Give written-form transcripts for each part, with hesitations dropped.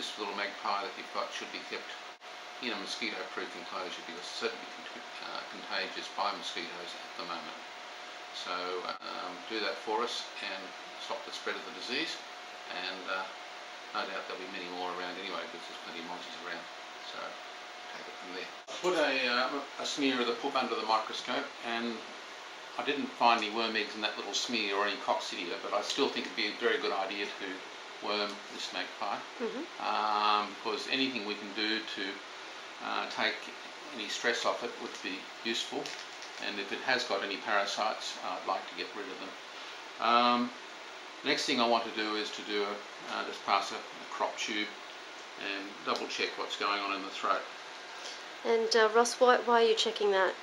this little magpie that you've got should be kept in a mosquito-proof enclosure, because it's certainly contagious by mosquitoes at the moment. So do that for us and stop the spread of the disease, and no doubt there'll be many more around anyway, because there's plenty of monkeys around. So take it from there. I put a smear of the poop under the microscope, and I didn't find any worm eggs in that little smear or any coccidia, but I still think it'd be a very good idea to worm this magpie, because anything we can do to take any stress off it would be useful, and if it has got any parasites, I'd like to get rid of them. Next thing I want to do is to do just pass a crop tube and double check what's going on in the throat. And Ross, why are you checking that?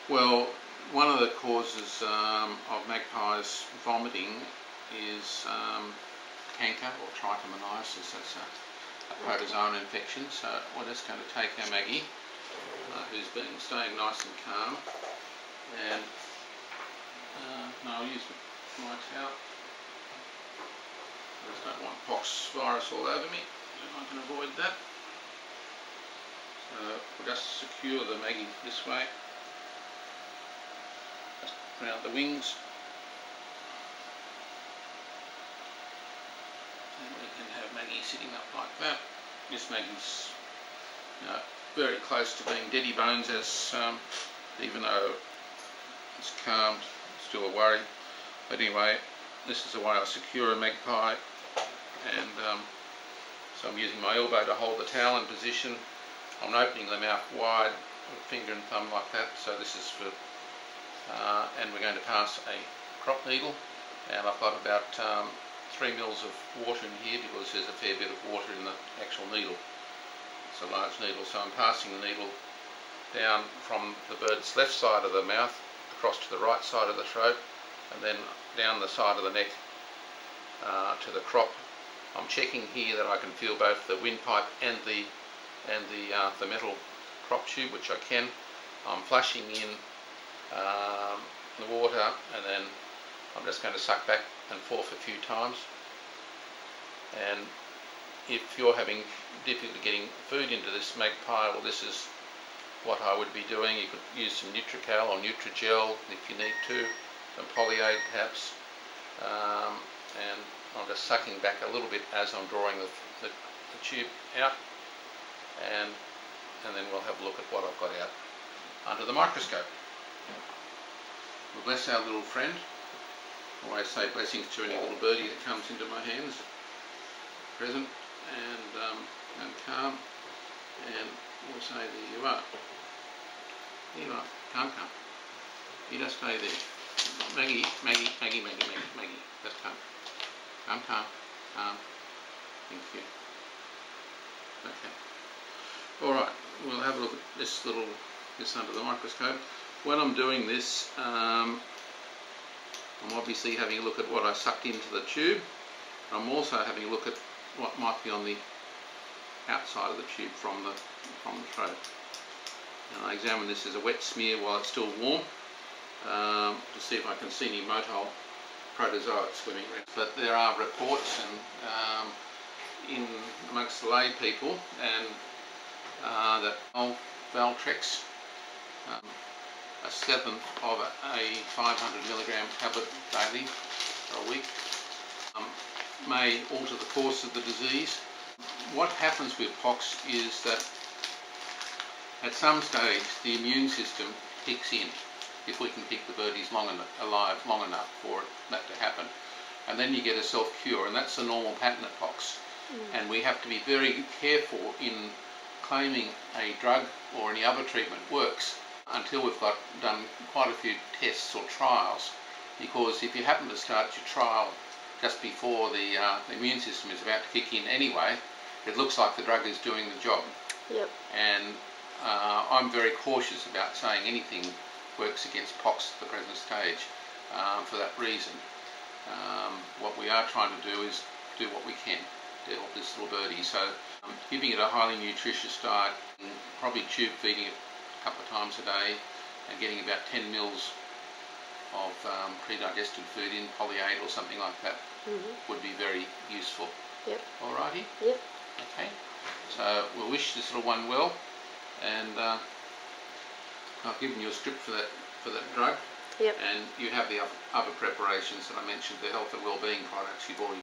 Well, one of the causes of magpies vomiting is canker or trichomoniasis. That's a protozoan infection. So we're just going to take our Maggie, who's been staying nice and calm, and I'll use my towel. I just don't want pox virus all over me, and I can avoid that. So we'll just secure the Maggie this way, just around the wings, and we can have Maggie sitting up like that. This Maggie's very close to being deady bones, as even though it's calmed, still a worry. But anyway, this is the way I secure a magpie, and so I'm using my elbow to hold the towel in position. I'm opening the mouth wide with finger and thumb like that. So this is for, and we're going to pass a crop needle, and I've got about 3 mils of water in here, because there's a fair bit of water in the actual needle. It's a large needle, so I'm passing the needle down from the bird's left side of the mouth across to the right side of the throat, and then down the side of the neck to the crop. I'm checking here that I can feel both the windpipe and the metal crop tube, which I can. I'm flushing in the water, and then I'm just going to suck back and forth a few times. And if you're having difficulty getting food into this magpie, well, this is what I would be doing. You could use some Nutrical or Nutrigel if you need to, some polyade perhaps, and I'm just sucking back a little bit as I'm drawing the tube out, and then we'll have a look at what I've got out under the microscope. We'll bless our little friend. I always say blessings to any little birdie that comes into my hands. Present and calm, and we'll say, there you are. There you are. Calm. You just stay there. Maggie. Just calm. Calm. Thank you. Okay. Alright, we'll have a look at this under the microscope. When I'm doing this, I'm obviously having a look at what I sucked into the tube. I'm also having a look at what might be on the outside of the tube from the throat. And I examine this as a wet smear while it's still warm, to see if I can see any motile protozoa swimming around. But there are reports in amongst the lay people, and that Valtrex, a seventh of a 500 milligram tablet daily for a week, may alter the course of the disease. What happens with pox is that at some stage the immune system kicks in, if we can keep the birdies alive long enough for that to happen, and then you get a self-cure, and that's the normal pattern of pox. And we have to be very careful in claiming a drug or any other treatment works until we've done quite a few tests or trials, because if you happen to start your trial just before the immune system is about to kick in anyway, it looks like the drug is doing the job. Yep. And I'm very cautious about saying anything works against pox at the present stage for that reason. What we are trying to do is do what we can to help this little birdie. So giving it a highly nutritious diet, probably tube feeding it a couple of times a day, and getting about 10 mils of pre-digested food in, polyade or something like that, would be very useful. Yep. Alrighty? Yep. Okay. So we'll wish this little one well, and I've given you a script for that drug. Yep. And you have the other preparations that I mentioned, the health and wellbeing products you've already